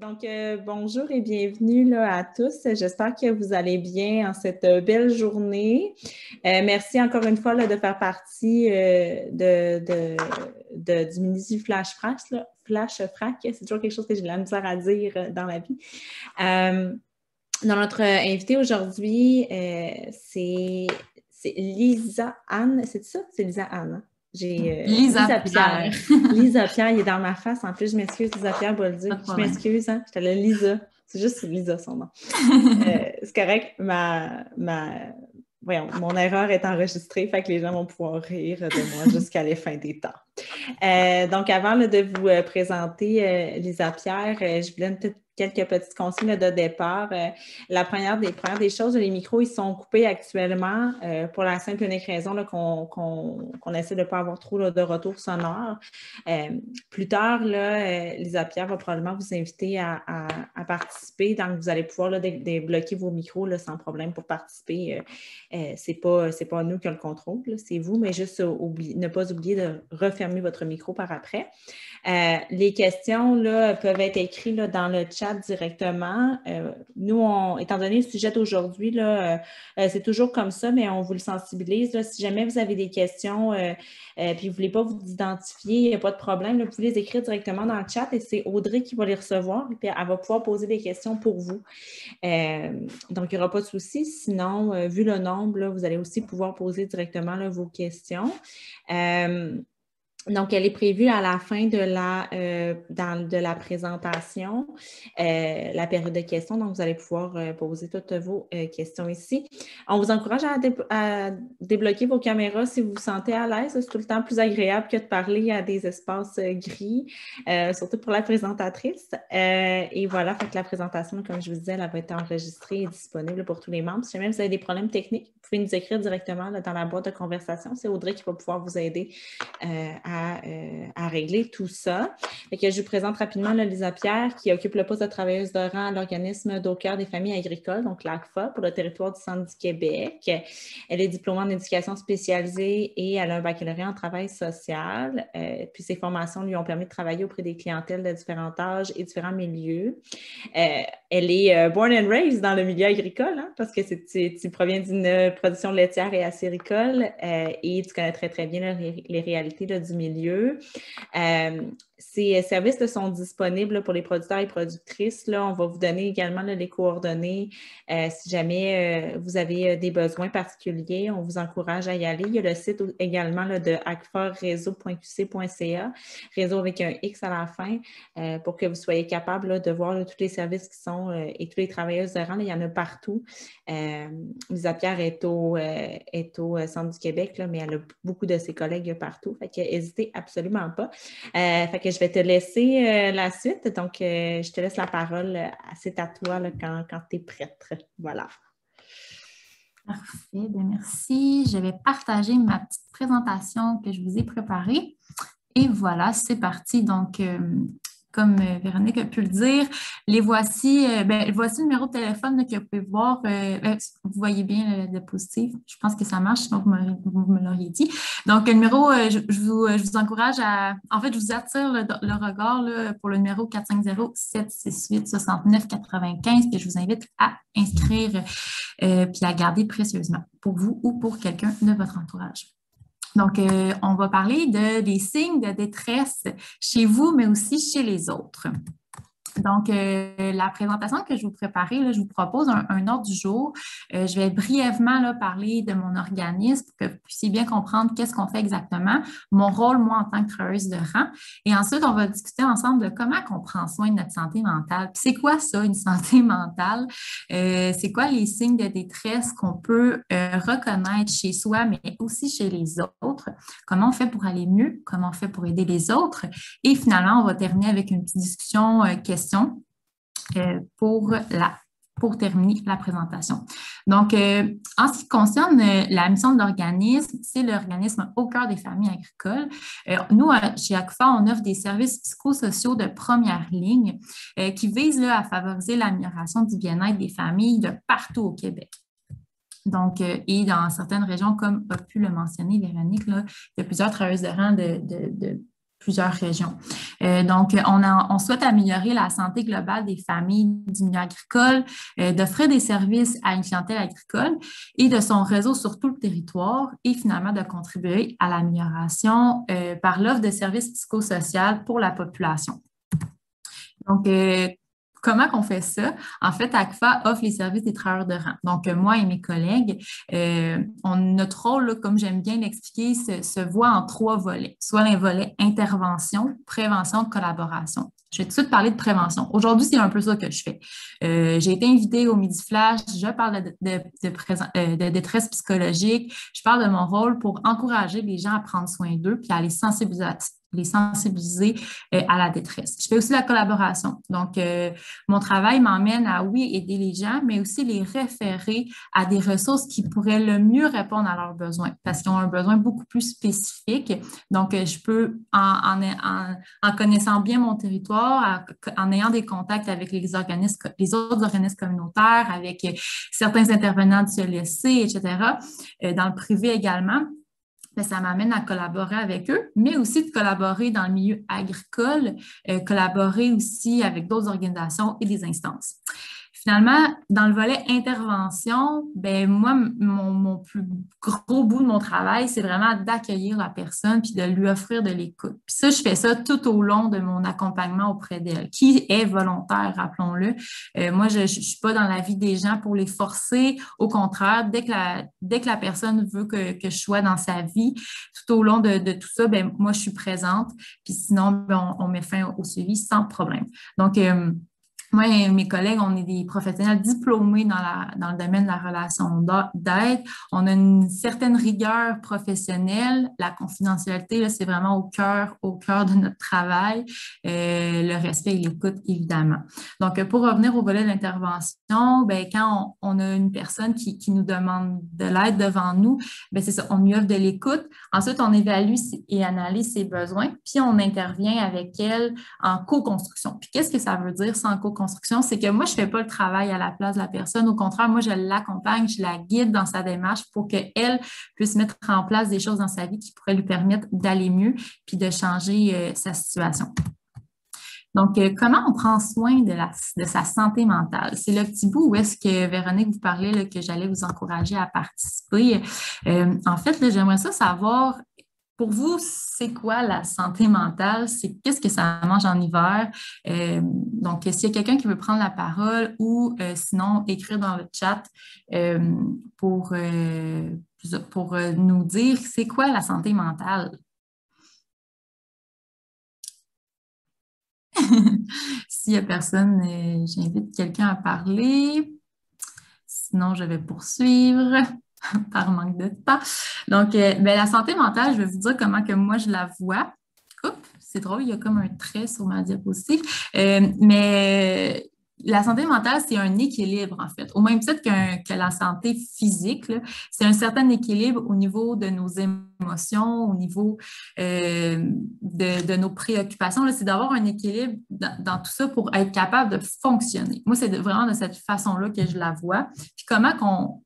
Bonjour et bienvenue là, à tous. J'espère que vous allez bien en cette belle journée. Merci encore une fois là, de faire partie du mini Flash Frac. Flash Frac, c'est toujours quelque chose que j'ai de la misère à dire dans la vie. Dans notre invité aujourd'hui, c'est Lisa Anne. C'est ça? C'est Lisa Anne. Hein? J'ai Lisa Pierre. Lisa Pierre, il est dans ma face. En plus, je m'excuse, Lisa Pierre Bolduc. Je m'excuse, hein? J'étais là, Lisa. C'est juste Lisa, son nom. C'est correct. Mon erreur est enregistrée, fait que les gens vont pouvoir rire de moi jusqu'à la fin des temps. Donc, avant là, de vous présenter Lisa Pierre, je voulais peut-être quelques petites consignes de départ. La première des choses, les micros, ils sont coupés actuellement pour la simple et unique raison qu'on essaie de ne pas avoir trop là, de retour sonore. Plus tard, là, Lisa Pierre va probablement vous inviter à participer. Donc, vous allez pouvoir là, débloquer vos micros là, sans problème pour participer. C'est pas nous qui avons le contrôle, c'est vous, mais juste ne pas oublier de refermer votre micro par après. Les questions là, peuvent être écrites là, dans le chat directement. Nous, étant donné le sujet d'aujourd'hui, c'est toujours comme ça, mais on vous le sensibilise. Là. Si jamais vous avez des questions puis vous ne voulez pas vous identifier, il n'y a pas de problème. Là, vous pouvez les écrire directement dans le chat et c'est Audrey qui va les recevoir et puis elle va pouvoir poser des questions pour vous. Donc, il n'y aura pas de souci. Sinon, vu le nombre, là, vous allez aussi pouvoir poser directement là, vos questions. Donc, elle est prévue à la fin de la présentation, la période de questions. Donc, vous allez pouvoir poser toutes vos questions ici. On vous encourage à débloquer vos caméras si vous vous sentez à l'aise. C'est tout le temps plus agréable que de parler à des espaces gris, surtout pour la présentatrice. Et voilà, fait que la présentation, comme je vous disais, elle va être enregistrée et disponible pour tous les membres. Si jamais vous avez des problèmes techniques, vous pouvez nous écrire directement là, dans la boîte de conversation. C'est Audrey qui va pouvoir vous aider à régler tout ça. Fait que je vous présente rapidement là, Lisa Pierre, qui occupe le poste de travailleuse de rang à l'organisme d'au cœur des familles agricoles, donc l'ACFA, pour le territoire du centre du Québec. Elle est diplômée en éducation spécialisée et elle a un baccalauréat en travail social. Puis ses formations lui ont permis de travailler auprès des clientèles de différents âges et différents milieux. Elle est born and raised dans le milieu agricole, hein, parce que tu proviens d'une production laitière et acéricole et tu connais très, très bien là, les réalités là, du milieu. Ces services là, sont disponibles pour les producteurs et productrices. Là, on va vous donner également là, les coordonnées si jamais vous avez des besoins particuliers. On vous encourage à y aller. Il y a le site également là, de acfareseau.qc.ca, réseau avec un X à la fin, pour que vous soyez capable là, de voir là, tous les services qui sont et tous les travailleuses de rang. Là, il y en a partout. Lisa Pierre est au centre du Québec, là, mais elle a beaucoup de ses collègues partout. Fait que n'hésitez absolument pas. Fait que je vais te laisser la suite. Donc, je te laisse la parole. C'est à toi là, quand tu es prête. Voilà. Parfait, bien merci. Je vais partager ma petite présentation que je vous ai préparée. Et voilà, c'est parti. Donc, comme Véronique a pu le dire, voici le numéro de téléphone là, que vous pouvez voir. Vous voyez bien le diapositive. Je pense que ça marche, sinon vous me l'auriez dit. Donc, le numéro, je vous encourage à... En fait, je vous attire le regard là, pour le numéro 450-768-69-95 que je vous invite à inscrire puis à garder précieusement pour vous ou pour quelqu'un de votre entourage. Donc, on va parler des signes de détresse chez vous, mais aussi chez les autres. Donc, la présentation que je vous préparer, là, je vous propose un ordre du jour. Je vais brièvement là, parler de mon organisme pour que vous puissiez bien comprendre qu'est-ce qu'on fait exactement, mon rôle, moi, en tant que travailleuse de rang. Et ensuite, on va discuter ensemble de comment on prend soin de notre santé mentale. Puis c'est quoi ça, une santé mentale? C'est quoi les signes de détresse qu'on peut reconnaître chez soi, mais aussi chez les autres? Comment on fait pour aller mieux? Comment on fait pour aider les autres? Et finalement, on va terminer avec une petite discussion question pour terminer la présentation. Donc, en ce qui concerne la mission de l'organisme, c'est l'organisme au cœur des familles agricoles. Nous, chez ACFA, on offre des services psychosociaux de première ligne qui visent là, à favoriser l'amélioration du bien-être des familles de partout au Québec. Donc, et dans certaines régions, comme a pu le mentionner Véronique, là, il y a plusieurs travailleuses de rang plusieurs régions. Donc, on souhaite améliorer la santé globale des familles du milieu agricole, d'offrir des services à une clientèle agricole et de son réseau sur tout le territoire et finalement de contribuer à l'amélioration par l'offre de services psychosociaux pour la population. Donc, comment qu'on fait ça? En fait, ACFA offre les services des travailleurs de rang. Donc, moi et mes collègues, notre rôle, là, comme j'aime bien l'expliquer, se voit en 3 volets. Soit les volets intervention, prévention, collaboration. Je vais tout de suite parler de prévention. Aujourd'hui, c'est un peu ça que je fais. J'ai été invitée au Midi Flash, je parle de détresse psychologique, je parle de mon rôle pour encourager les gens à prendre soin d'eux puis à les sensibiliser à la détresse. Je fais aussi la collaboration. Donc, mon travail m'emmène à, oui, aider les gens, mais aussi les référer à des ressources qui pourraient le mieux répondre à leurs besoins parce qu'ils ont un besoin beaucoup plus spécifique. Donc, je peux, en connaissant bien mon territoire, en ayant des contacts avec les autres organismes communautaires, avec certains intervenants du CLSC, etc., dans le privé également, ça m'amène à collaborer avec eux, mais aussi de collaborer dans le milieu agricole, collaborer aussi avec d'autres organisations et des instances. Finalement, dans le volet intervention, ben moi, mon plus gros bout de mon travail, c'est vraiment d'accueillir la personne puis de lui offrir de l'écoute. Puis ça, je fais ça tout au long de mon accompagnement auprès d'elle, qui est volontaire, rappelons-le. Moi, je suis pas dans la vie des gens pour les forcer. Au contraire, dès que la personne veut que je sois dans sa vie, tout au long de tout ça, ben moi, je suis présente. Puis sinon, ben, on met fin au suivi sans problème. Donc, moi et mes collègues, on est des professionnels diplômés dans le domaine de la relation d'aide. On a une certaine rigueur professionnelle. La confidentialité, là, c'est vraiment au cœur de notre travail. Le respect et l'écoute, évidemment. Donc, pour revenir au volet de l'intervention, ben, quand on a une personne qui nous demande de l'aide devant nous, ben, c'est ça, on lui offre de l'écoute. Ensuite, on évalue et analyse ses besoins, puis on intervient avec elle en co-construction. Puis, qu'est-ce que ça veut dire, ça, en co-construction? C'est que moi, je ne fais pas le travail à la place de la personne. Au contraire, moi, je l'accompagne, je la guide dans sa démarche pour qu'elle puisse mettre en place des choses dans sa vie qui pourraient lui permettre d'aller mieux puis de changer sa situation. Donc, comment on prend soin de sa santé mentale? C'est le petit bout où est-ce que, Véronique, vous parlez là, que j'allais vous encourager à participer. En fait, là, j'aimerais ça savoir, pour vous, c'est quoi la santé mentale? C'est qu'est-ce que ça mange en hiver? Donc, s'il y a quelqu'un qui veut prendre la parole ou sinon écrire dans le chat pour nous dire c'est quoi la santé mentale? S'il n'y a personne, j'invite quelqu'un à parler. Sinon, je vais poursuivre par manque de temps. Donc, la santé mentale, je vais vous dire comment que moi, je la vois. Oups, c'est drôle, il y a comme un trait sur ma diapositive. Mais la santé mentale, c'est un équilibre, en fait. Au même titre que la santé physique, c'est un certain équilibre au niveau de nos émotions, au niveau de nos préoccupations. C'est d'avoir un équilibre dans tout ça pour être capable de fonctionner. Moi, c'est vraiment de cette façon-là que je la vois. Puis comment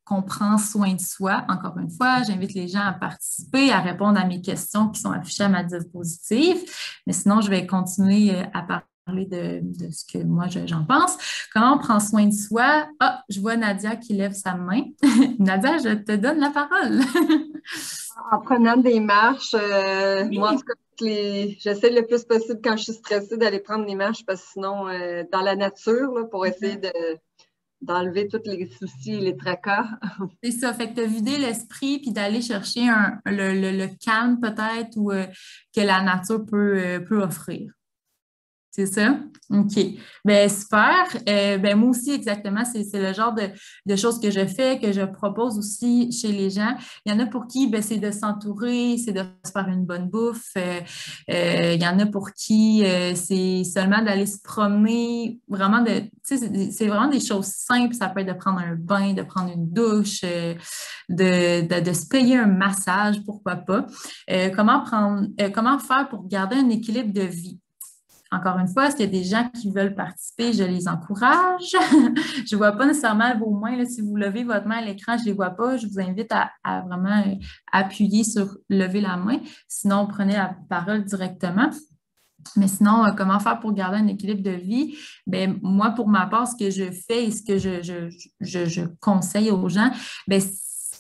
qu'on prend soin de soi. Encore une fois, j'invite les gens à participer, à répondre à mes questions qui sont affichées à ma diapositive. Mais sinon, je vais continuer à parler de ce que moi j'en pense. Comment on prend soin de soi? Ah, je vois Nadia qui lève sa main. Nadia, je te donne la parole. En prenant des marches, Oui. moi en tout cas, j'essaie le plus possible quand je suis stressée d'aller prendre des marches parce que sinon, dans la nature, là, pour essayer d'enlever tous les soucis et les tracas. C'est ça, fait que de vider l'esprit puis d'aller chercher le calme peut-être ou que la nature peut offrir. C'est ça? OK. Bien, super. Moi aussi, exactement, c'est le genre de choses que je fais, que je propose aussi chez les gens. Il y en a pour qui, c'est de s'entourer, c'est de se faire une bonne bouffe. Il y en a pour qui c'est seulement d'aller se promener, vraiment c'est vraiment des choses simples. Ça peut être de prendre un bain, de prendre une douche, de se payer un massage, pourquoi pas. Comment faire pour garder un équilibre de vie? Encore une fois, s'il y a des gens qui veulent participer, je les encourage. Je ne vois pas nécessairement vos mains. Là, si vous levez votre main à l'écran, je ne les vois pas. Je vous invite à vraiment appuyer sur lever la main. Sinon, prenez la parole directement. Mais sinon, comment faire pour garder un équilibre de vie? Bien, moi, pour ma part, ce que je fais et ce que je conseille aux gens, bien,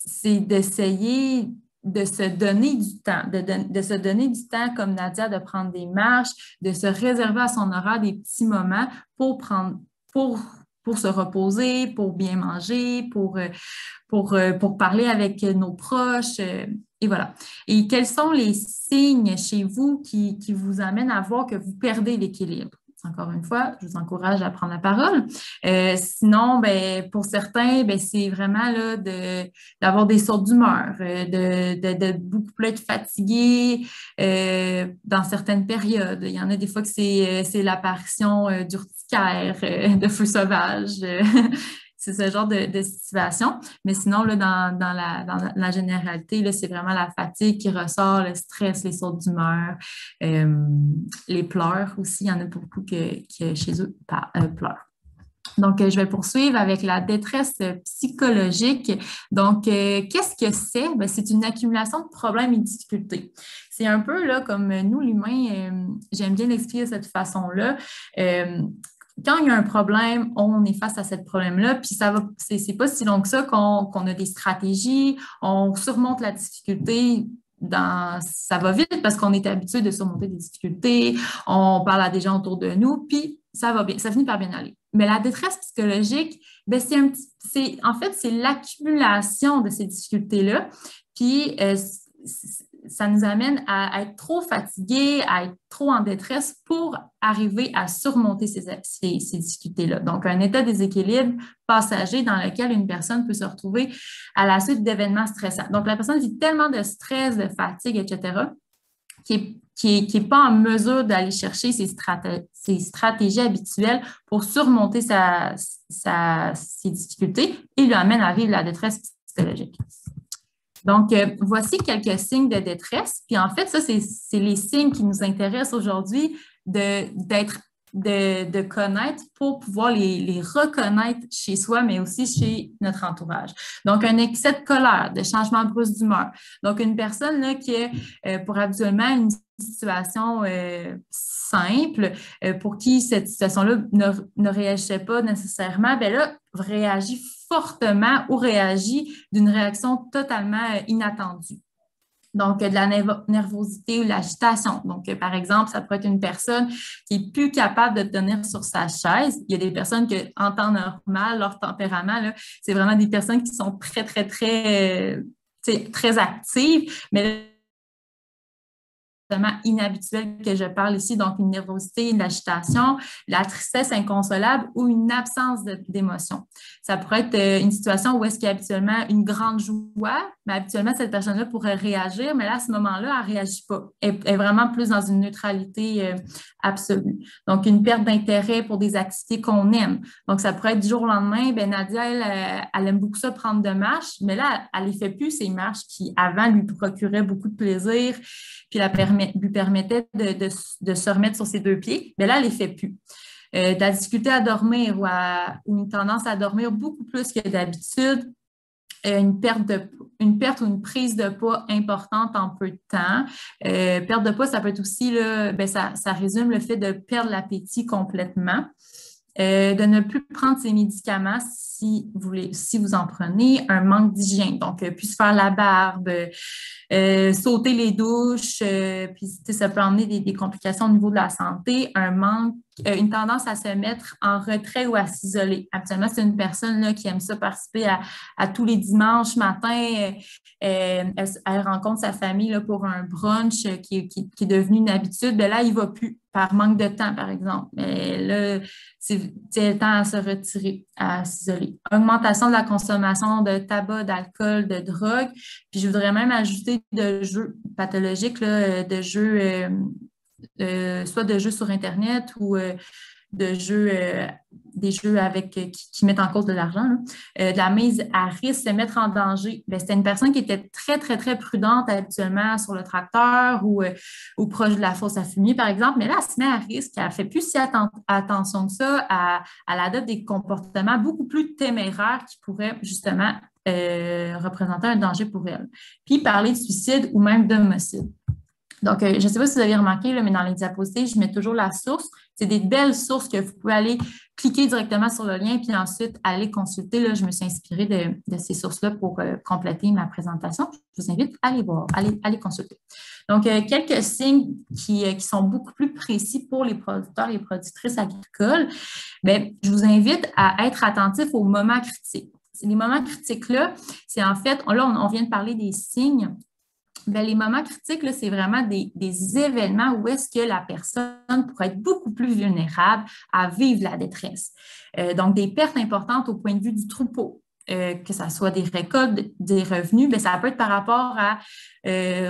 c'est d'essayer de se donner du temps, de se donner du temps, comme Nadia, de prendre des marches, de se réserver à son horaire des petits moments pour prendre, pour se reposer, pour bien manger, pour parler avec nos proches. Et voilà. Et quels sont les signes chez vous qui vous amènent à voir que vous perdez l'équilibre? Encore une fois, je vous encourage à prendre la parole. Sinon, ben, pour certains, ben, c'est vraiment là, d'avoir des sautes d'humeur, de beaucoup plus être fatigué dans certaines périodes. Il y en a des fois que c'est l'apparition d'urticaire, de feux sauvages. C'est ce genre de situation. Mais sinon, là, dans la généralité, là, c'est vraiment la fatigue qui ressort, le stress, les sautes d'humeur, les pleurs aussi. Il y en a beaucoup qui chez eux, pleurent. Donc, je vais poursuivre avec la détresse psychologique. Donc, qu'est-ce que c'est? Bien, c'est une accumulation de problèmes et de difficultés. C'est un peu là, comme nous, l'humain, j'aime bien l'expliquer de cette façon-là. Quand il y a un problème, on est face à ce problème-là, puis ça va, c'est pas si long que ça qu'on a des stratégies, on surmonte la difficulté. Ça va vite parce qu'on est habitué de surmonter des difficultés, on parle à des gens autour de nous, puis ça va bien, ça finit par bien aller. Mais la détresse psychologique, ben en fait, c'est l'accumulation de ces difficultés-là, puis ça nous amène à être trop fatigués, à être trop en détresse pour arriver à surmonter ces difficultés-là. Donc, un état de déséquilibre passager dans lequel une personne peut se retrouver à la suite d'événements stressants. Donc, la personne vit tellement de stress, de fatigue, etc., qui n'est pas en mesure d'aller chercher ses stratégies habituelles pour surmonter ses difficultés et lui amène à vivre la détresse psychologique. Donc, voici quelques signes de détresse. Puis en fait, ça, c'est les signes qui nous intéressent aujourd'hui de connaître pour pouvoir les reconnaître chez soi, mais aussi chez notre entourage. Donc, un excès de colère, de changement brusque d'humeur. Donc, une personne là, qui est pour habituellement une situation simple, pour qui cette situation-là ne réagissait pas nécessairement, bien là, réagit fortement ou réagit d'une réaction totalement inattendue. Donc, de la nervosité ou de l'agitation. Donc, par exemple, ça pourrait être une personne qui est plus capable de tenir sur sa chaise. Il y a des personnes que, en temps normal, leur tempérament, là, c'est vraiment des personnes qui sont très, très, très, très actives, mais inhabituel que je parle ici, donc une nervosité, une agitation, la tristesse inconsolable ou une absence d'émotion. Ça pourrait être une situation où est-ce qu'il y a habituellement une grande joie, mais habituellement, cette personne-là pourrait réagir, mais là, à ce moment-là, elle ne réagit pas. Elle est vraiment plus dans une neutralité absolue. Donc, une perte d'intérêt pour des activités qu'on aime. Donc, ça pourrait être du jour au lendemain, bien, Nadia, elle aime beaucoup ça, prendre de marches, mais là, elle ne les fait plus, ces marches qui, avant, lui procuraient beaucoup de plaisir, puis lui permettait de se remettre sur ses deux pieds, mais là, elle ne les fait plus. De la difficulté à dormir ou une tendance à dormir beaucoup plus que d'habitude, une perte ou une prise de poids importante en peu de temps. Perte de poids, ça peut être aussi, là, ben ça résume le fait de perdre l'appétit complètement. De ne plus prendre ses médicaments si vous en prenez, un manque d'hygiène. Donc, puis se faire la barbe, sauter les douches, puis ça peut emmener des complications au niveau de la santé, une tendance à se mettre en retrait ou à s'isoler. Actuellement, c'est une personne là, qui aime ça participer à tous les dimanches matin. Elle rencontre sa famille là, pour un brunch qui est devenu une habitude. Bien là, il ne va plus par manque de temps, par exemple. Mais là, c'est le temps à se retirer, à s'isoler. Augmentation de la consommation de tabac, d'alcool, de drogue. Puis je voudrais même ajouter de jeux pathologiques, là, de jeux, soit de jeux sur Internet ou de jeux, des jeux qui mettent en cause de l'argent, de la mise à risque, se mettre en danger. C'était une personne qui était très, très, très prudente habituellement sur le tracteur ou proche de la fosse à fumier, par exemple, mais là, elle se met à risque, elle ne fait plus si attention que ça, elle adopte des comportements beaucoup plus téméraires qui pourraient justement représenter un danger pour elle. Puis parler de suicide ou même d'homicide. Donc, je ne sais pas si vous avez remarqué, là, mais dans les diapositives, je mets toujours la source. C'est des belles sources que vous pouvez aller cliquer directement sur le lien puis ensuite aller consulter. Là, je me suis inspirée de ces sources-là pour compléter ma présentation. Je vous invite à aller voir, aller consulter. Donc, quelques signes qui sont beaucoup plus précis pour les producteurs et les productrices agricoles. Bien, je vous invite à être attentif aux moments critiques. Les moments critiques-là, c'est en fait, là, on vient de parler des signes. Bien, les moments critiques, c'est vraiment des événements où est-ce que la personne pourrait être beaucoup plus vulnérable à vivre la détresse. Donc, des pertes importantes au point de vue du troupeau, que ce soit des récoltes, des revenus, bien, ça peut être par rapport à,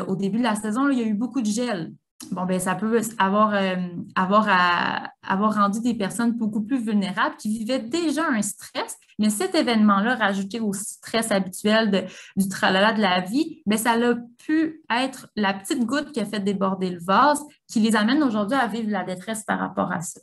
au début de la saison, là, il y a eu beaucoup de gel. Bon, bien, ça peut avoir rendu des personnes beaucoup plus vulnérables qui vivaient déjà un stress, mais cet événement-là, rajouté au stress habituel du tralala de la vie, bien, ça a pu être la petite goutte qui a fait déborder le vase, qui les amène aujourd'hui à vivre la détresse par rapport à ça.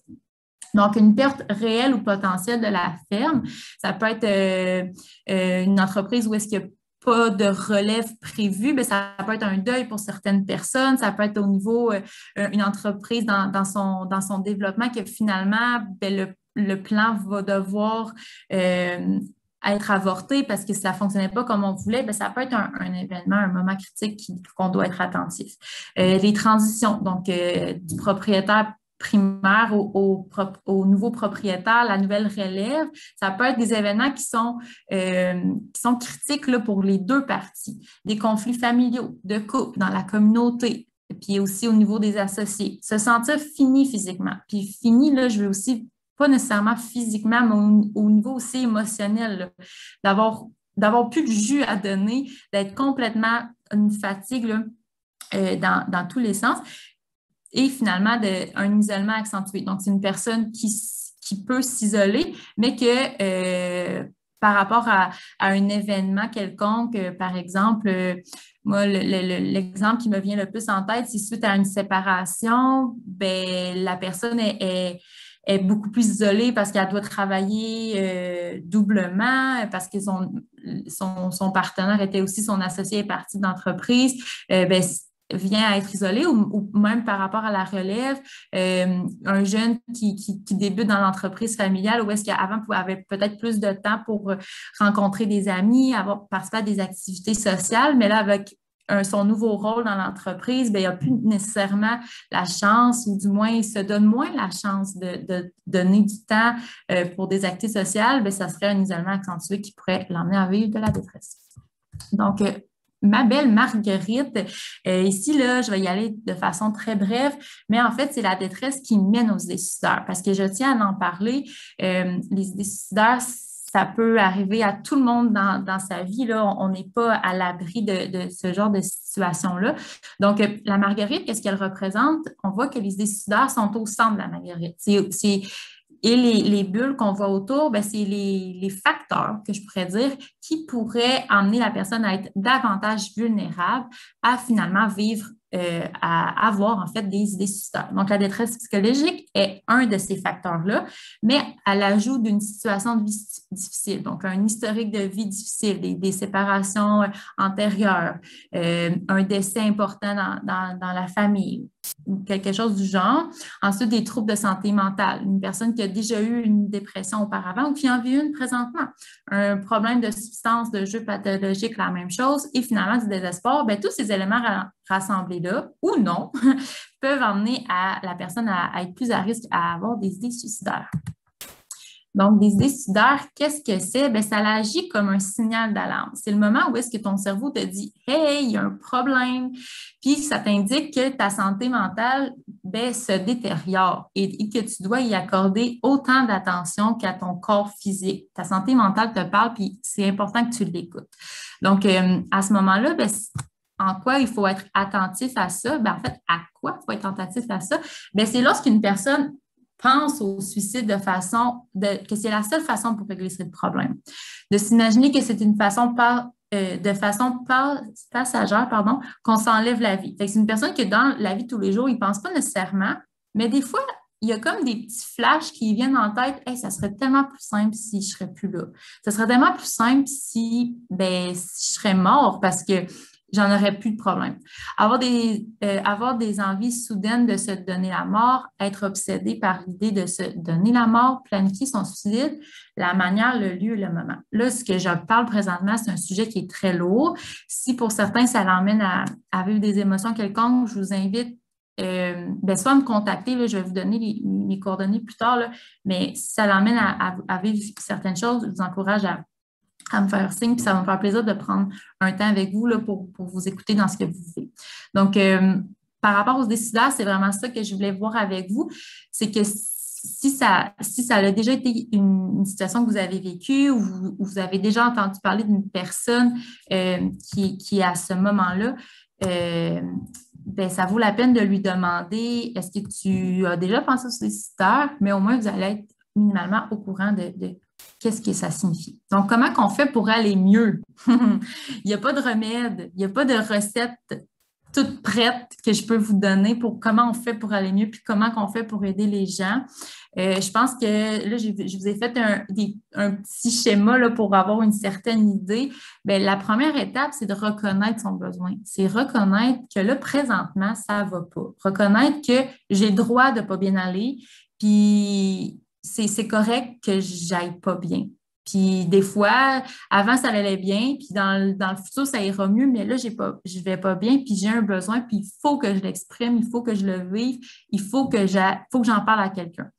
Donc, une perte réelle ou potentielle de la ferme, ça peut être une entreprise où est-ce qu'il y a pas de relève prévue, bien, ça peut être un deuil pour certaines personnes, ça peut être au niveau une entreprise dans son développement que finalement, bien, le plan va devoir être avorté parce que ça ne fonctionnait pas comme on voulait, bien, ça peut être un événement, un moment critique qu'on doit être attentif. Les transitions, donc du propriétaire primaire au nouveau propriétaire, la nouvelle relève, ça peut être des événements qui sont critiques là, pour les deux parties. Des conflits familiaux, de couple, dans la communauté, puis aussi au niveau des associés. Se sentir fini physiquement. Puis fini, là, je veux aussi, pas nécessairement physiquement, mais au niveau aussi émotionnel, là, d'avoir plus de jus à donner, d'être complètement une fatigue là, dans tous les sens. Et finalement, un isolement accentué. Donc, c'est une personne qui peut s'isoler, mais que par rapport à un événement quelconque, par exemple, moi, l'exemple qui me vient le plus en tête, c'est suite à une séparation, ben, la personne est beaucoup plus isolée parce qu'elle doit travailler doublement, parce que son partenaire était aussi son associé et parti d'entreprise. Ben, vient à être isolé ou même par rapport à la relève, un jeune qui débute dans l'entreprise familiale où est-ce qu'avant avait peut-être plus de temps pour rencontrer des amis, participer à des activités sociales, mais là, avec son nouveau rôle dans l'entreprise, bien, il n'a plus nécessairement la chance, ou du moins, il se donne moins la chance de donner du temps pour des activités sociales, bien, ça serait un isolement accentué qui pourrait l'emmener à vivre de la détresse. Donc, ma belle Marguerite, ici, là, je vais y aller de façon très brève, mais en fait, c'est la détresse qui mène aux idées suicidaires, parce que je tiens à en parler. Les idées suicidaires, ça peut arriver à tout le monde dans sa vie, là. On n'est pas à l'abri de ce genre de situation-là. Donc, la Marguerite, qu'est-ce qu'elle représente? On voit que les idées suicidaires sont au centre de la Marguerite. Et les bulles qu'on voit autour, ben, c'est les facteurs, que je pourrais dire, qui pourraient amener la personne à être davantage vulnérable à finalement vivre, à avoir en fait des idées suicidaires. Donc, la détresse psychologique est un de ces facteurs-là, mais à l'ajout d'une situation de vie difficile, donc un historique de vie difficile, des séparations antérieures, un décès important dans la famille, ou quelque chose du genre. Ensuite, des troubles de santé mentale. Une personne qui a déjà eu une dépression auparavant ou qui en vit une présentement. Un problème de substance, de jeu pathologique, la même chose. Et finalement, du désespoir. Bien, tous ces éléments rassemblés là, ou non, peuvent emmener la personne à être plus à risque à avoir des idées suicidaires. Donc, des idées suicidaires, qu'est-ce que c'est? Bien, ça agit comme un signal d'alarme. C'est le moment où est-ce que ton cerveau te dit « Hey, il y a un problème », puis ça t'indique que ta santé mentale se détériore et que tu dois y accorder autant d'attention qu'à ton corps physique. Ta santé mentale te parle, puis c'est important que tu l'écoutes. Donc, à ce moment-là, en quoi il faut être attentif à ça? En fait, à quoi il faut être attentif à ça? C'est lorsqu'une personne pense au suicide que c'est la seule façon pour régler ce problème. De s'imaginer que c'est une façon passagère, qu'on s'enlève la vie. C'est une personne que dans la vie de tous les jours, il ne pense pas nécessairement, mais des fois, il y a comme des petits flashs qui viennent en tête. Hey, ça serait tellement plus simple si je ne serais plus là. Ça serait tellement plus simple si je serais mort parce que j'en aurais plus de problème. Avoir des envies soudaines de se donner la mort, être obsédé par l'idée de se donner la mort, planifier son suicide, la manière, le lieu, le moment. Là, ce que je parle présentement, c'est un sujet qui est très lourd. Si pour certains, ça l'emmène à vivre des émotions quelconques, je vous invite soit à me contacter, là, je vais vous donner mes coordonnées plus tard, là, mais si ça l'emmène à vivre certaines choses, je vous encourage à me faire signe, puis ça va me faire plaisir de prendre un temps avec vous là, pour vous écouter dans ce que vous vivez. Donc, par rapport aux décideurs, c'est vraiment ça que je voulais voir avec vous, c'est que si ça a déjà été une situation que vous avez vécue ou vous avez déjà entendu parler d'une personne qui est à ce moment-là, ça vaut la peine de lui demander est-ce que tu as déjà pensé au suicidaire, mais au moins vous allez être minimalement au courant de qu'est-ce que ça signifie. Donc, comment qu'on fait pour aller mieux? Il n'y a pas de remède, il n'y a pas de recette toute prête que je peux vous donner pour comment on fait pour aller mieux, puis comment on fait pour aider les gens. Je pense que là, je vous ai fait un petit schéma là, pour avoir une certaine idée. Bien, la première étape, c'est de reconnaître son besoin. C'est reconnaître que là, présentement, ça ne va pas. Reconnaître que j'ai le droit de ne pas bien aller, puis c'est correct que j'aille pas bien. Puis des fois, avant, ça allait bien, puis dans le futur, ça ira mieux, mais là, je vais pas bien, puis j'ai un besoin, puis il faut que je l'exprime, il faut que je le vive, il faut que j'en parle à quelqu'un.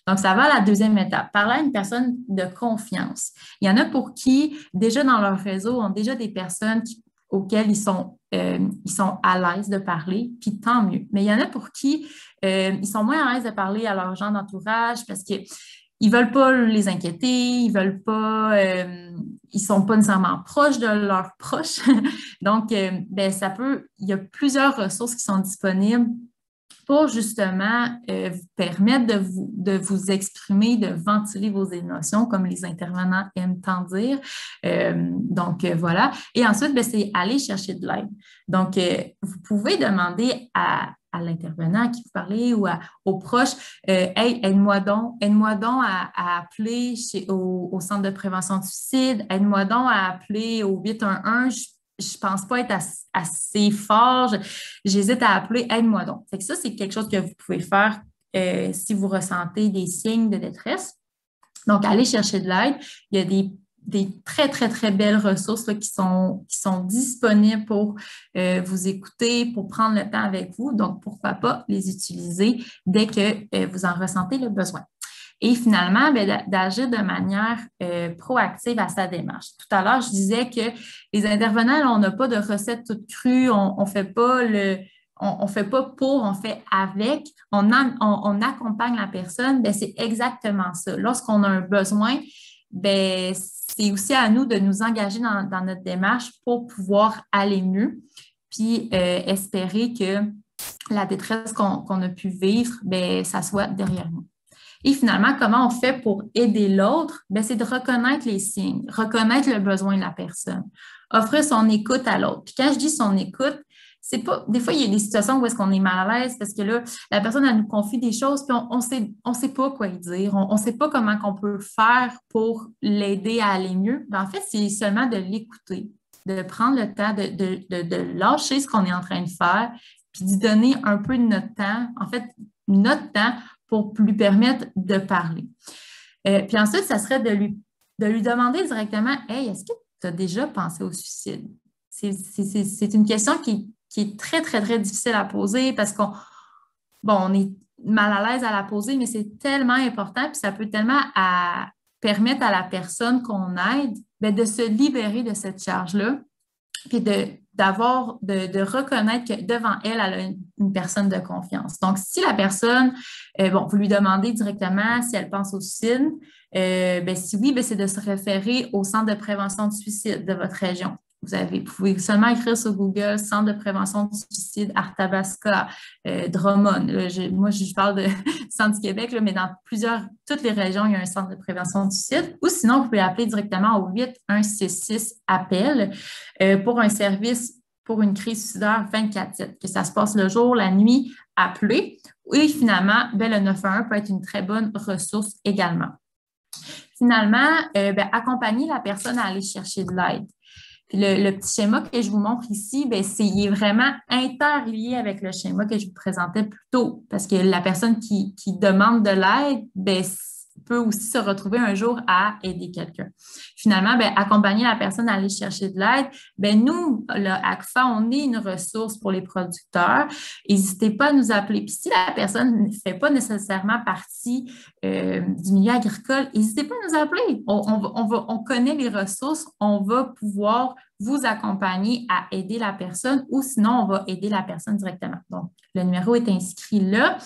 Donc, ça va à la deuxième étape, parler à une personne de confiance. Il y en a pour qui, déjà dans leur réseau, ont déjà des personnes auxquelles ils sont à l'aise de parler, puis tant mieux. Mais il y en a pour qui ils sont moins à l'aise de parler à leur gens d'entourage parce qu'ils ne veulent pas les inquiéter, ils veulent pas, ils ne sont pas nécessairement proches de leurs proches. Donc, il y a plusieurs ressources qui sont disponibles pour justement vous permettre de vous exprimer, de ventiler vos émotions, comme les intervenants aiment tant dire. Voilà. Et ensuite, c'est aller chercher de l'aide. Donc, vous pouvez demander à l'intervenant à qui vous parlez ou aux proches, hey, aide-moi donc à appeler au centre de prévention du suicide, aide-moi donc à appeler au 811. Je ne pense pas être assez fort, j'hésite à appeler, aide-moi donc. Fait que ça, c'est quelque chose que vous pouvez faire si vous ressentez des signes de détresse. Donc, allez chercher de l'aide. Il y a des très, très, très belles ressources là, qui sont disponibles pour vous écouter, pour prendre le temps avec vous. Donc, pourquoi pas les utiliser dès que vous en ressentez le besoin. Et finalement, d'agir de manière proactive à sa démarche. Tout à l'heure, je disais que les intervenants, là, on n'a pas de recette toute crue, on fait pas on fait pas pour, on fait avec, on accompagne la personne, c'est exactement ça. Lorsqu'on a un besoin, c'est aussi à nous de nous engager dans notre démarche pour pouvoir aller mieux, puis espérer que la détresse qu'on a pu vivre, ça soit derrière nous. Et finalement, comment on fait pour aider l'autre? C'est de reconnaître les signes, reconnaître le besoin de la personne, offrir son écoute à l'autre. Puis quand je dis son écoute, c'est pas. Des fois, il y a des situations où est-ce qu'on est mal à l'aise parce que là, la personne, elle nous confie des choses, puis on sait pas quoi lui dire, on sait pas comment qu'on peut faire pour l'aider à aller mieux. En fait, c'est seulement de l'écouter, de prendre le temps de lâcher ce qu'on est en train de faire, puis d'y donner un peu de notre temps, en fait, notre temps pour lui permettre de parler. Puis ensuite, ça serait de lui demander directement « Hey, est-ce que tu as déjà pensé au suicide? » C'est une question qui est très, très, très difficile à poser parce on est mal à l'aise à la poser, mais c'est tellement important, puis ça peut tellement permettre à la personne qu'on aide de se libérer de cette charge-là, puis de reconnaître que devant elle a une personne de confiance. Donc, si la personne, vous lui demandez directement si elle pense au suicide, si oui, c'est de se référer au centre de prévention du suicide de votre région. Vous pouvez seulement écrire sur Google « Centre de prévention du suicide, Arthabasca, Drummond ». Moi, je parle de Centre du Québec, là, mais dans toutes les régions, il y a un centre de prévention du suicide. Ou sinon, vous pouvez appeler directement au 8166-APPEL pour un service pour une crise suicidaire 24/7, que ça se passe le jour, la nuit, appelez. Et finalement, le 911 peut être une très bonne ressource également. Finalement, accompagner la personne à aller chercher de l'aide. Puis le petit schéma que je vous montre ici, il est vraiment interlié avec le schéma que je vous présentais plus tôt, parce que la personne qui demande de l'aide, peut aussi se retrouver un jour à aider quelqu'un. Finalement, accompagner la personne à aller chercher de l'aide, nous, le ACFA, on est une ressource pour les producteurs. N'hésitez pas à nous appeler. Puis si la personne ne fait pas nécessairement partie du milieu agricole, n'hésitez pas à nous appeler. On connaît les ressources, on va pouvoir vous accompagner à aider la personne ou sinon, on va aider la personne directement. Donc, le numéro est inscrit là.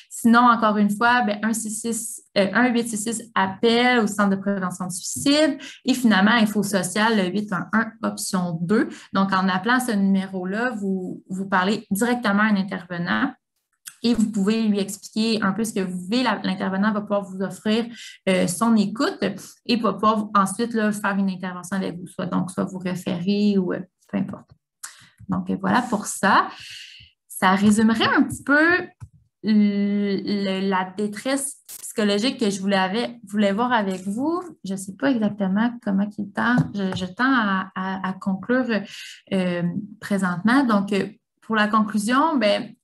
Sinon, encore une fois, 1-866 appel au Centre de prévention du suicide et finalement, Info sociale, le 811 option 2. Donc, en appelant ce numéro-là, vous parlez directement à un intervenant et vous pouvez lui expliquer un peu ce que vous vivez. L'intervenant va pouvoir vous offrir son écoute et va pouvoir ensuite faire une intervention avec vous, soit vous référer ou peu importe. Donc, voilà pour ça. Ça résumerait un petit peu la détresse psychologique que je voulais voir avec vous. Je ne sais pas exactement comment il tend. Je tends à conclure présentement. Donc, pour la conclusion,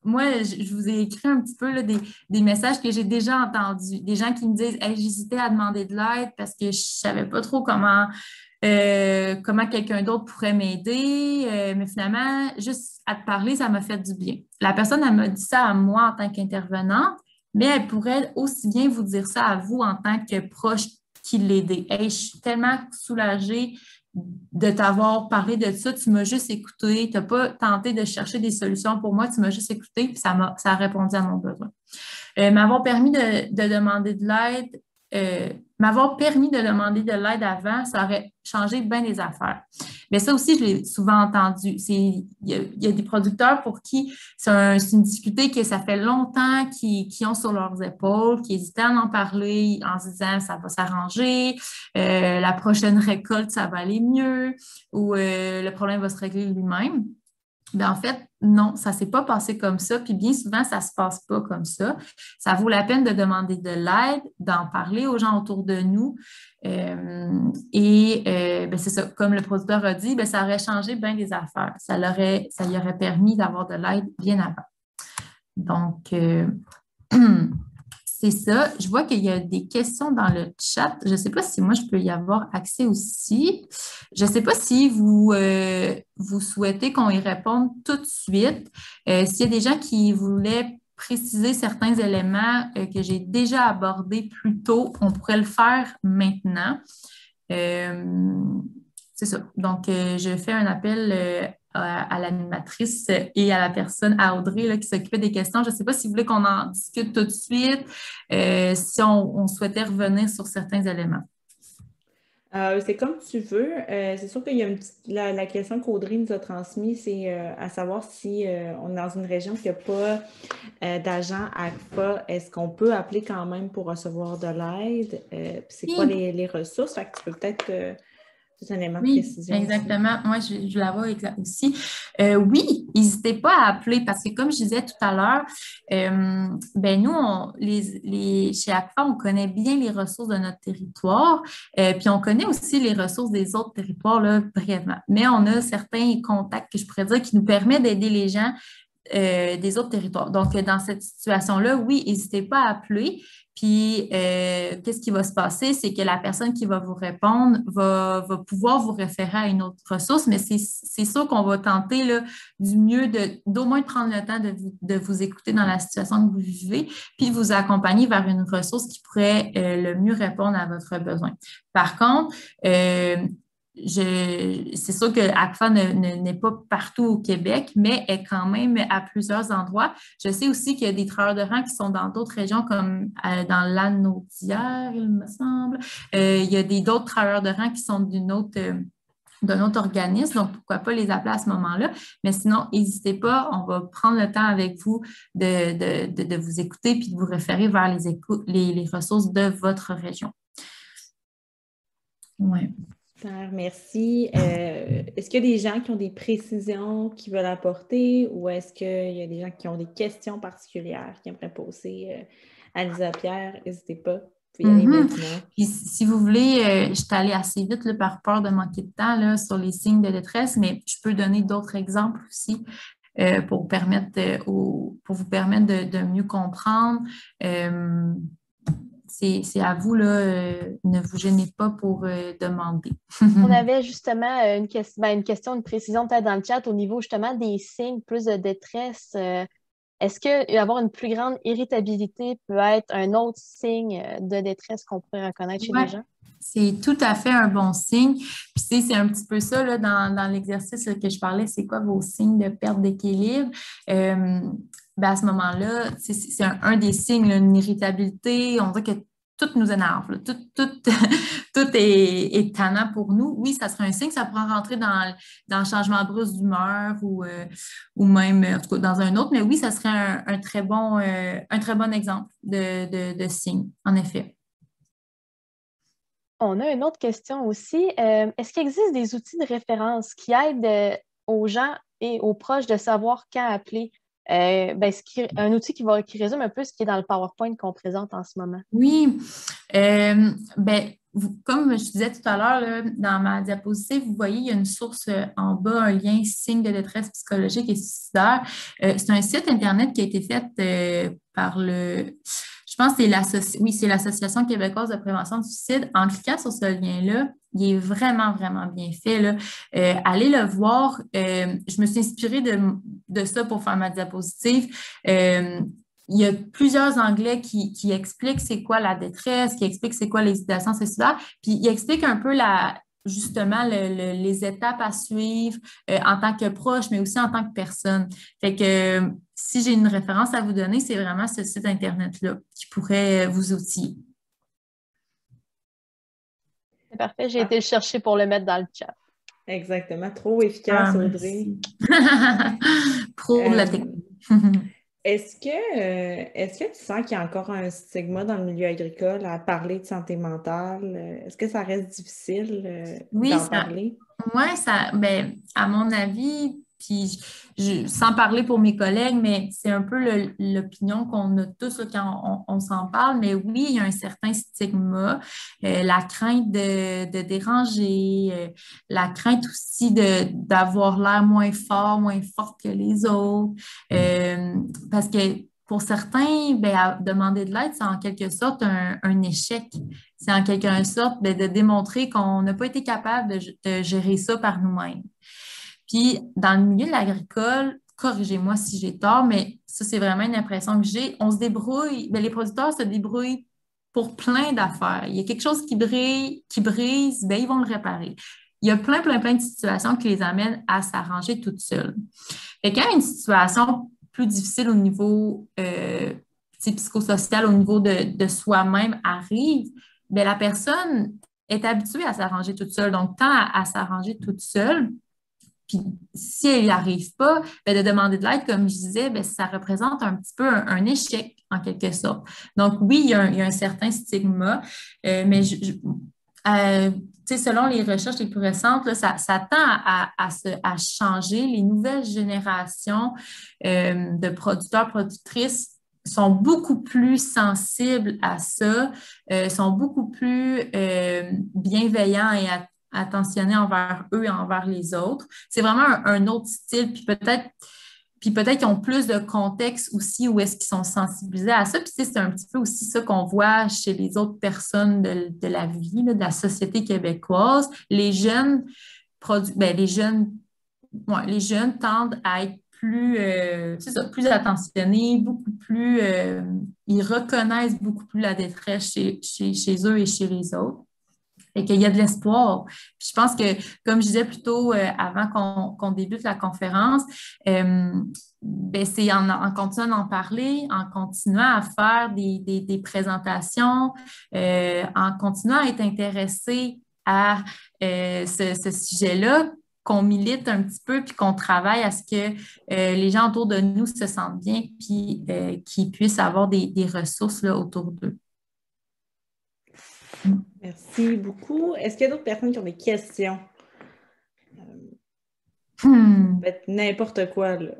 moi, je vous ai écrit un petit peu là, des messages que j'ai déjà entendus. Des gens qui me disent hey, j'hésitais à demander de l'aide parce que je ne savais pas trop comment quelqu'un d'autre pourrait m'aider. Mais finalement, juste à te parler, ça m'a fait du bien. La personne, elle m'a dit ça à moi en tant qu'intervenante, mais elle pourrait aussi bien vous dire ça à vous en tant que proche qui l'aidait. Hey, je suis tellement soulagée de t'avoir parlé de ça, tu m'as juste écouté, tu n'as pas tenté de chercher des solutions pour moi, tu m'as juste écouté, puis ça a répondu à mon besoin. M'avoir permis de demander de l'aide, m'avoir permis de demander de l'aide avant, ça aurait changé bien des affaires. Mais ça aussi, je l'ai souvent entendu. Il y a des producteurs pour qui c'est une difficulté que ça fait longtemps qu'ils ont sur leurs épaules, qui hésitaient à en parler en se disant ça va s'arranger, la prochaine récolte, ça va aller mieux, ou le problème va se régler lui-même. En fait, non, ça ne s'est pas passé comme ça, puis bien souvent, ça ne se passe pas comme ça. Ça vaut la peine de demander de l'aide, d'en parler aux gens autour de nous. C'est ça, comme le producteur a dit, ça aurait changé bien des affaires. Ça lui aurait permis d'avoir de l'aide bien avant. Donc, c'est ça. Je vois qu'il y a des questions dans le chat. Je ne sais pas si moi, je peux y avoir accès aussi. Je ne sais pas si vous souhaitez qu'on y réponde tout de suite. S'il y a des gens qui voulaient préciser certains éléments que j'ai déjà abordés plus tôt, on pourrait le faire maintenant. C'est ça. Donc, je fais un appel à l'animatrice et à la personne, à Audrey, là, qui s'occupait des questions. Je ne sais pas si vous voulez qu'on en discute tout de suite, si on souhaitait revenir sur certains éléments. C'est comme tu veux. C'est sûr qu'il y a la question qu'Audrey nous a transmise, c'est à savoir si on est dans une région qui n'a pas d'agent ACFA, est-ce qu'on peut appeler quand même pour recevoir de l'aide? C'est quoi les ressources? Fait que tu peux peut-être un élément de précision. Exactement. Moi, je la vois aussi. Oui, n'hésitez pas à appeler parce que, comme je disais tout à l'heure, nous, chez ACFA, on connaît bien les ressources de notre territoire, puis on connaît aussi les ressources des autres territoires, là, brièvement. Mais on a certains contacts que je pourrais dire qui nous permettent d'aider les gens des autres territoires. Donc, dans cette situation-là, oui, n'hésitez pas à appeler. Puis, qu'est-ce qui va se passer? C'est que la personne qui va vous répondre va pouvoir vous référer à une autre ressource, mais c'est sûr qu'on va tenter là, du mieux d'au moins prendre le temps de vous écouter dans la situation que vous vivez, puis vous accompagner vers une ressource qui pourrait le mieux répondre à votre besoin. Par contre, c'est sûr que ACFA n'est pas partout au Québec, mais est quand même à plusieurs endroits. Je sais aussi qu'il y a des travailleurs de rang qui sont dans d'autres régions, comme dans l'Anaudière, il me semble. Il y a d'autres travailleurs de rang qui sont d'un autre organisme, donc pourquoi pas les appeler à ce moment-là. Mais sinon, n'hésitez pas, on va prendre le temps avec vous de vous écouter puis de vous référer vers les ressources de votre région. Oui. Merci. Est-ce qu'il y a des gens qui ont des précisions qu'ils veulent apporter ou est-ce qu'il y a des gens qui ont des questions particulières qu'ils aimeraient poser à Lisa Pierre? N'hésitez pas. pouvez y aller Mhm. maintenant. Puis si vous voulez, je suis allée assez vite là, par peur de manquer de temps là, sur les signes de détresse, mais je peux donner d'autres exemples aussi pour pour vous permettre de mieux comprendre. Euh, c'est à vous, là, ne vous gênez pas pour demander. On avait justement une question, une précision peut-être dans le chat au niveau justement des signes plus de détresse. Est-ce que avoir une plus grande irritabilité peut être un autre signe de détresse qu'on pourrait reconnaître chez les Ouais, gens? c'est tout à fait un bon signe. Puis c'est un petit peu ça là, dans l'exercice là, que je parlais, c'est quoi vos signes de perte d'équilibre? Ben à ce moment-là, c'est un des signes, là, une irritabilité. On dirait que tout nous énerve, là. Tout est tannant pour nous. Oui, ça serait un signe, ça pourrait rentrer dans le changement brusque d'humeur ou même en tout cas, dans un autre, mais oui, ça serait un très bon exemple de signe, en effet. On a une autre question aussi. Est-ce qu'il existe des outils de référence qui aident aux gens et aux proches de savoir quand appeler? Un outil qui résume un peu ce qui est dans le PowerPoint qu'on présente en ce moment. Oui, comme je disais tout à l'heure, là, dans ma diapositive, vous voyez, il y a une source en bas, un lien signe de détresse psychologique et suicidaire. C'est un site Internet qui a été fait par je pense que c'est l'Association québécoise de prévention du suicide. En cliquant sur ce lien-là, il est vraiment, vraiment bien fait, là. Allez le voir. Je me suis inspirée de ça pour faire ma diapositive. Il y a plusieurs onglets qui expliquent c'est quoi la détresse, qui expliquent c'est quoi l'hésitation suicidaire, puis il explique un peu justement les étapes à suivre en tant que proche, mais aussi en tant que personne. Fait que si j'ai une référence à vous donner, c'est vraiment ce site Internet-là qui pourrait vous outiller. C'est parfait, j'ai été le chercher pour le mettre dans le chat. Exactement, trop efficace, Audrey. Pro de la technique. Est-ce que tu sens qu'il y a encore un stigma dans le milieu agricole à parler de santé mentale? Est-ce que ça reste difficile d'en parler? Oui, à mon avis, puis sans parler pour mes collègues, mais c'est un peu l'opinion qu'on a tous là, quand on s'en parle. Mais oui, il y a un certain stigma, la crainte de déranger, la crainte aussi d'avoir l'air moins fort, moins forte que les autres. Parce que pour certains, demander de l'aide, c'est en quelque sorte un échec. C'est en quelque sorte de démontrer qu'on n'a pas été capable de gérer ça par nous-mêmes. Puis, dans le milieu de l'agricole, corrigez-moi si j'ai tort, mais ça, c'est vraiment une impression que j'ai. On se débrouille, les producteurs se débrouillent pour plein d'affaires. Il y a quelque chose qui brille, qui brise, ils vont le réparer. Il y a plein de situations qui les amènent à s'arranger toutes seules. Et quand il y a une situation plus difficile au niveau psychosocial, au niveau de soi-même arrive, la personne est habituée à s'arranger toute seule, donc tend à s'arranger toute seule. Puis si elle n'y arrive pas, de demander de l'aide, comme je disais, ça représente un petit peu un échec en quelque sorte. Donc oui, il y a un certain stigma, mais selon les recherches les plus récentes, là, ça tend à changer. Les nouvelles générations de producteurs, productrices sont beaucoup plus sensibles à ça, sont beaucoup plus bienveillants et attentionnés envers eux et envers les autres. C'est vraiment un autre style, puis peut-être qu'ils ont plus de contexte aussi où est-ce qu'ils sont sensibilisés à ça. Puis c'est un petit peu aussi ça qu'on voit chez les autres personnes de la vie, là, de la société québécoise. Les jeunes les jeunes tendent à être plus attentionnés, beaucoup plus, ils reconnaissent beaucoup plus la détresse chez eux et chez les autres. Et qu'il y a de l'espoir. Puis je pense que, comme je disais plus tôt, avant qu'on débute la conférence, c'est en continuant d'en parler, en continuant à faire des présentations, en continuant à être intéressé à ce sujet-là, qu'on milite un petit peu, puis qu'on travaille à ce que les gens autour de nous se sentent bien, puis qu'ils puissent avoir des ressources là, autour d'eux. Merci beaucoup. Est-ce qu'il y a d'autres personnes qui ont des questions? Peut-être n'importe quoi, là.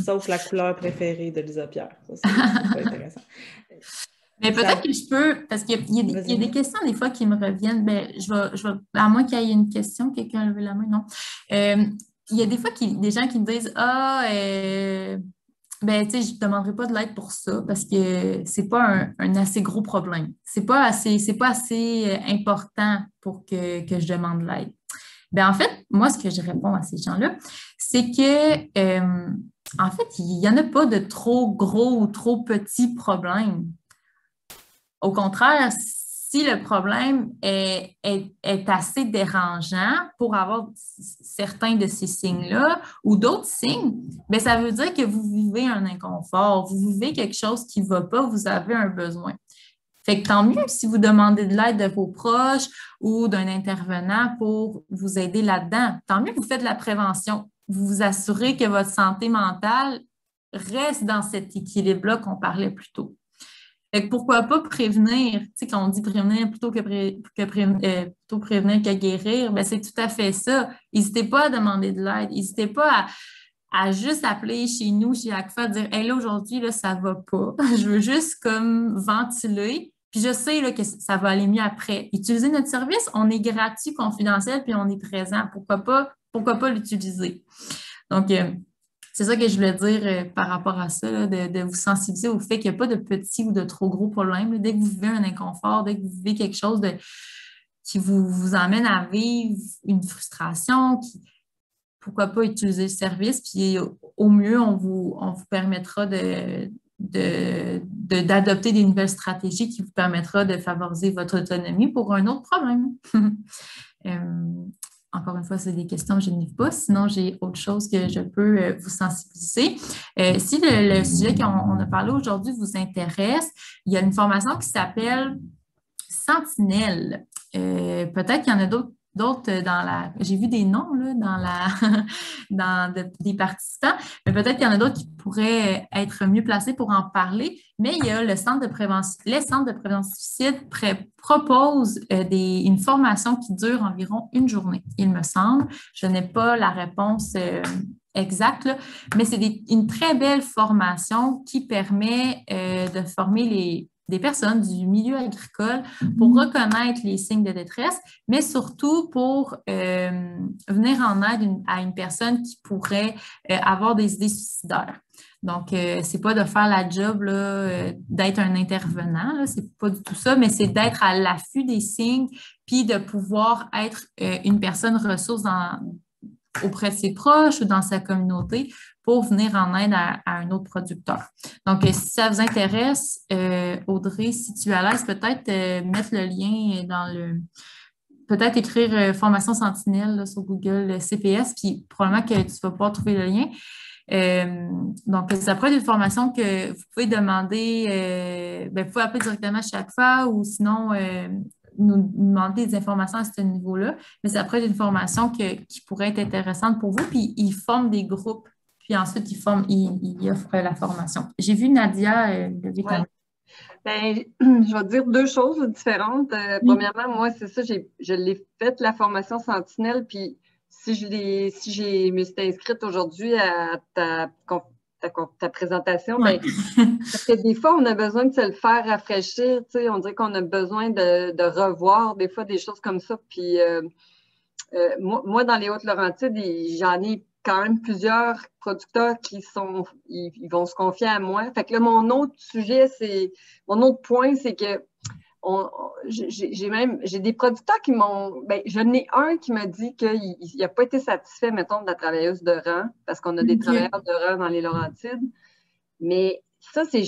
Sauf la couleur préférée de Lisa Pierre. Ça, c'est pas intéressant. Mais peut-être que je peux, parce qu'il y a des questions des fois qui me reviennent. Ben, à moins qu'il y ait une question, quelqu'un a levé la main, non? Il y a des fois des gens qui me disent ben, tu sais, je ne demanderai pas de l'aide pour ça parce que c'est pas un assez gros problème. C'est pas assez important pour que je demande de l'aide. Ben, en fait, moi, ce que je réponds à ces gens-là, c'est que, en fait, il n'y en a pas de trop gros ou trop petits problèmes. Au contraire, si le problème est assez dérangeant pour avoir certains de ces signes-là ou d'autres signes, bien, ça veut dire que vous vivez un inconfort, vous vivez quelque chose qui ne va pas, vous avez un besoin. Fait que tant mieux si vous demandez de l'aide de vos proches ou d'un intervenant pour vous aider là-dedans. Tant mieux que vous faites de la prévention. Vous vous assurez que votre santé mentale reste dans cet équilibre-là qu'on parlait plus tôt. Fait que pourquoi pas prévenir? Tu sais, quand on dit prévenir plutôt que prévenir que guérir, bien, c'est tout à fait ça. N'hésitez pas à demander de l'aide. N'hésitez pas à juste appeler chez nous, chez ACFA, dire hey, là, aujourd'hui, là, ça ne va pas. Je veux juste comme ventiler. Puis je sais là, que ça va aller mieux après. Utilisez notre service, on est gratuit, confidentiel, puis on est présent. Pourquoi pas l'utiliser? Donc, c'est ça que je voulais dire par rapport à ça, là, de vous sensibiliser au fait qu'il n'y a pas de petits ou de trop gros problèmes. Là. Dès que vous vivez un inconfort, dès que vous vivez quelque chose qui vous emmène à vivre une frustration, pourquoi pas utiliser le service, puis au mieux, on vous permettra d'adopter des nouvelles stratégies qui vous permettra de favoriser votre autonomie pour un autre problème. Encore une fois, c'est des questions que je n'ai pas. Sinon, j'ai autre chose que je peux vous sensibiliser. Si le sujet qu'on a parlé aujourd'hui vous intéresse, il y a une formation qui s'appelle Sentinelle. Peut-être qu'il y en a d'autres j'ai vu des noms là, des participants, mais peut-être qu'il y en a d'autres qui pourraient être mieux placés pour en parler. Mais il y a les centres de prévention suicide proposent une formation qui dure environ une journée, il me semble. Je n'ai pas la réponse exacte, là, mais c'est une très belle formation qui permet de former des personnes du milieu agricole pour reconnaître les signes de détresse, mais surtout pour venir en aide à une personne qui pourrait avoir des idées suicidaires. Donc, c'est pas de faire la job d'être un intervenant, c'est pas du tout ça, mais c'est d'être à l'affût des signes puis de pouvoir être une personne ressource auprès de ses proches ou dans sa communauté pour venir en aide à un autre producteur. Donc, si ça vous intéresse, Audrey, si tu es à l'aise, peut-être mettre le lien peut-être écrire Formation Sentinelle là, sur Google CPS, puis probablement que tu vas pouvoir trouver le lien. Donc, ça pourrait être une formation que vous pouvez demander, vous pouvez appeler directement chaque fois ou sinon nous demander des informations à ce niveau-là, mais ça pourrait être une formation qui pourrait être intéressante pour vous, puis ils forment des groupes. Puis ensuite, ils offrent la formation. J'ai vu Nadia lever ta main. Ben, je vais dire deux choses différentes. Premièrement, moi, c'est ça, je l'ai faite, la formation Sentinelle, puis si je me suis inscrite aujourd'hui à ta présentation, ben, parce que des fois, on a besoin de se le faire rafraîchir, tu sais, on dirait qu'on a besoin de revoir des fois des choses comme ça. Puis moi, dans les Hautes-Laurentides, j'en ai quand même plusieurs producteurs ils vont se confier à moi. Fait que là, mon autre point, c'est que j'ai des producteurs qui j'en ai un qui m'a dit qu'il n'a pas été satisfait, mettons, de la travailleuse de rang, parce qu'on a des travailleurs de rang dans les Laurentides. Mais ça, c'est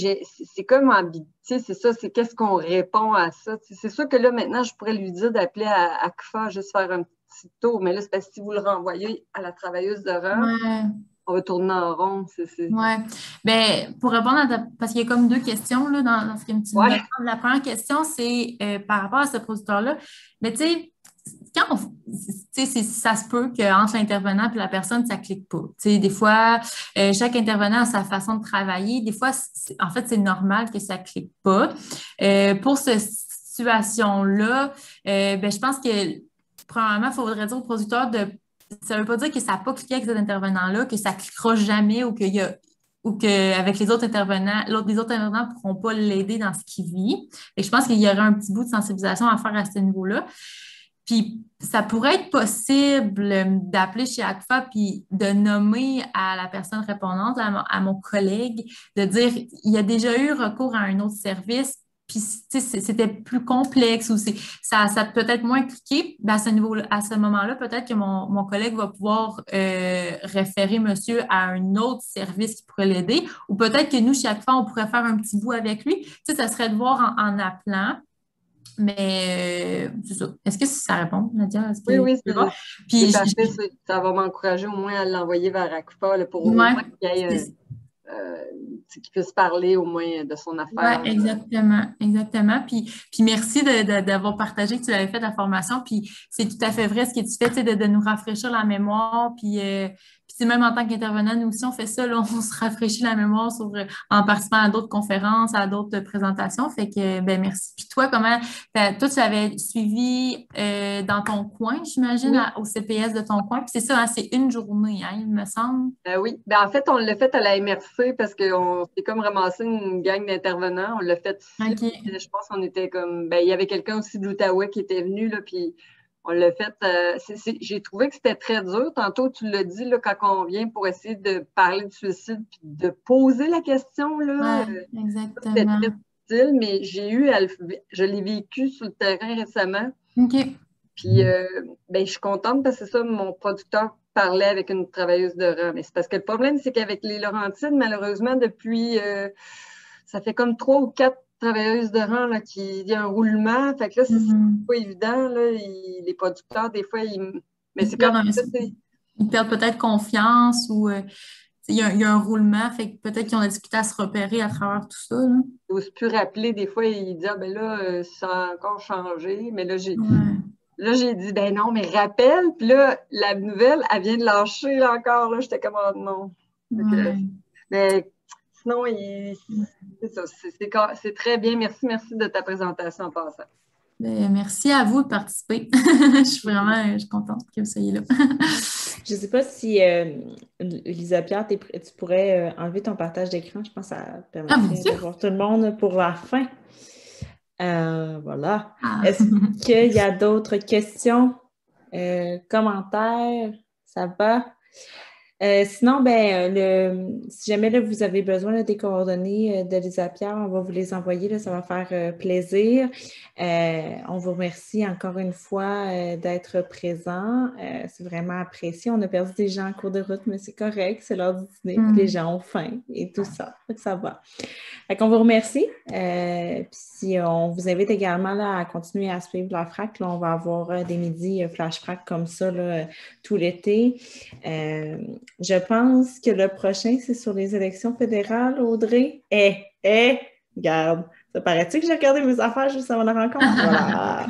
comme c'est ça, c'est qu'est-ce qu'on répond à ça. C'est sûr que là, maintenant, je pourrais lui dire d'appeler à ACFA, juste faire un petit tour, mais là, c'est parce que si vous le renvoyez à la travailleuse de rang, on va tourner en rond. Oui. Bien, pour répondre parce qu'il y a comme deux questions là, dans ce que tu me demandes. La première question, c'est par rapport à ce producteur-là. Mais tu sais, ça se peut qu'entre l'intervenant et la personne, ça ne clique pas. Des fois, chaque intervenant a sa façon de travailler. Des fois, en fait, c'est normal que ça ne clique pas. Pour cette situation-là, je pense que, premièrement, il faudrait dire au producteur ça ne veut pas dire que ça n'a pas cliqué avec cet intervenant-là, que ça ne cliquera jamais ou qu'il y a ou qu'avec les autres intervenants, les autres intervenants ne pourront pas l'aider dans ce qu'il vit. Et je pense qu'il y aura un petit bout de sensibilisation à faire à ce niveau-là. Puis, ça pourrait être possible d'appeler chez ACFA puis de nommer à la personne répondante, à mon collègue, de dire, il y a déjà eu recours à un autre service, puis c'était plus complexe ou ça peut être moins cliqué. Ben, à ce moment-là, peut-être que mon collègue va pouvoir référer monsieur à un autre service qui pourrait l'aider, ou peut-être que nous, chaque fois, on pourrait faire un petit bout avec lui. Ça serait de voir en appelant. Mais c'est ça. Est-ce que ça répond, Nadia? Oui, Puis, c'est parfait. Ça va m'encourager au moins à l'envoyer vers ACFA pour au moins qu'il puisse parler au moins de son affaire. Oui, exactement. Puis merci d'avoir partagé que tu l'avais fait la formation. Puis c'est tout à fait vrai ce que tu fais, de nous rafraîchir la mémoire. Puis même en tant qu'intervenant, nous aussi, on fait ça, là, on se rafraîchit la mémoire en participant à d'autres conférences, à d'autres présentations. Fait que, ben merci. Puis toi, toi, tu l'avais suivi dans ton coin, j'imagine, au CPS de ton coin. Puis c'est ça, hein, c'est une journée, hein, il me semble. Oui. Ben, en fait, on l'a fait à la MRC parce qu'on s'est comme ramassé une gang d'intervenants. On l'a fait ici. Okay. Je pense qu'on était comme... Ben, il y avait quelqu'un aussi de l'Outaouais qui était venu, là, puis on l'a fait. J'ai trouvé que c'était très dur. Tantôt, tu l'as dit, là, quand on vient pour essayer de parler de suicide puis de poser la question, là. Exactement. C'était très difficile, mais je l'ai vécu sur le terrain récemment. OK. Puis, ben, je suis contente parce que c'est ça, mon producteur parlait avec une travailleuse de rang. Mais c'est parce que le problème, c'est qu'avec les Laurentides, malheureusement, depuis, ça fait comme 3 ou 4 travailleuses de rang là, il y a un roulement. Fait que là, c'est pas évident. Là, les producteurs, des fois, mais c'est comme ça. Ils perdent peut-être confiance ou il y a un roulement, fait que peut-être qu'ils ont discuté à se repérer à travers tout ça. Là. Ils n'osent plus rappeler. Des fois, ils disent, ah, ben là, ça a encore changé. Mais là, j'ai dit, ben non, mais rappelle. Puis là, la nouvelle, elle vient de lâcher là, encore. Là, j'étais comme, oh, non. Mais sinon, c'est très bien. Merci de ta présentation en passant. Ben, merci à vous de participer. Je suis contente que vous soyez là. Je ne sais pas si, Lisa Pierre, tu pourrais enlever ton partage d'écran. Je pense que ça permettrait de voir tout le monde pour la fin. Voilà. Est-ce qu'il y a d'autres questions, commentaires? Ça va? Sinon, si jamais là, vous avez besoin des coordonnées de Lisa Pierre, on va vous les envoyer. Là, ça va faire plaisir. On vous remercie encore une fois d'être présent. C'est vraiment apprécié. On a perdu des gens en cours de route, mais c'est correct. C'est l'heure du dîner. Puis les gens ont faim et tout ça. Ça va. Fait qu'on vous remercie. Puis on vous invite également là, à continuer à suivre la FRAC. Là, on va avoir des midis flash FRAC comme ça là, tout l'été. Je pense que le prochain, c'est sur les élections fédérales, Audrey. Regarde, ça paraît-tu que j'ai regardé mes affaires juste avant la rencontre? Voilà.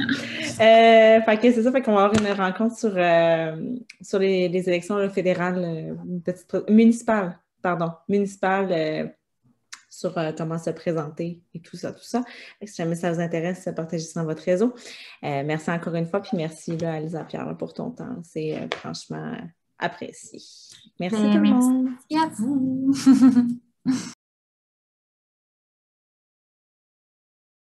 Fait que c'est ça, fait qu'on va avoir une rencontre sur les élections là, fédérales, municipales, sur comment se présenter et tout ça. Si jamais ça vous intéresse, partagez ça dans votre réseau. Merci encore une fois, puis merci là, à Lisa Pierre pour ton temps. C'est franchement apprécié. Merci tout le monde. Merci à vous.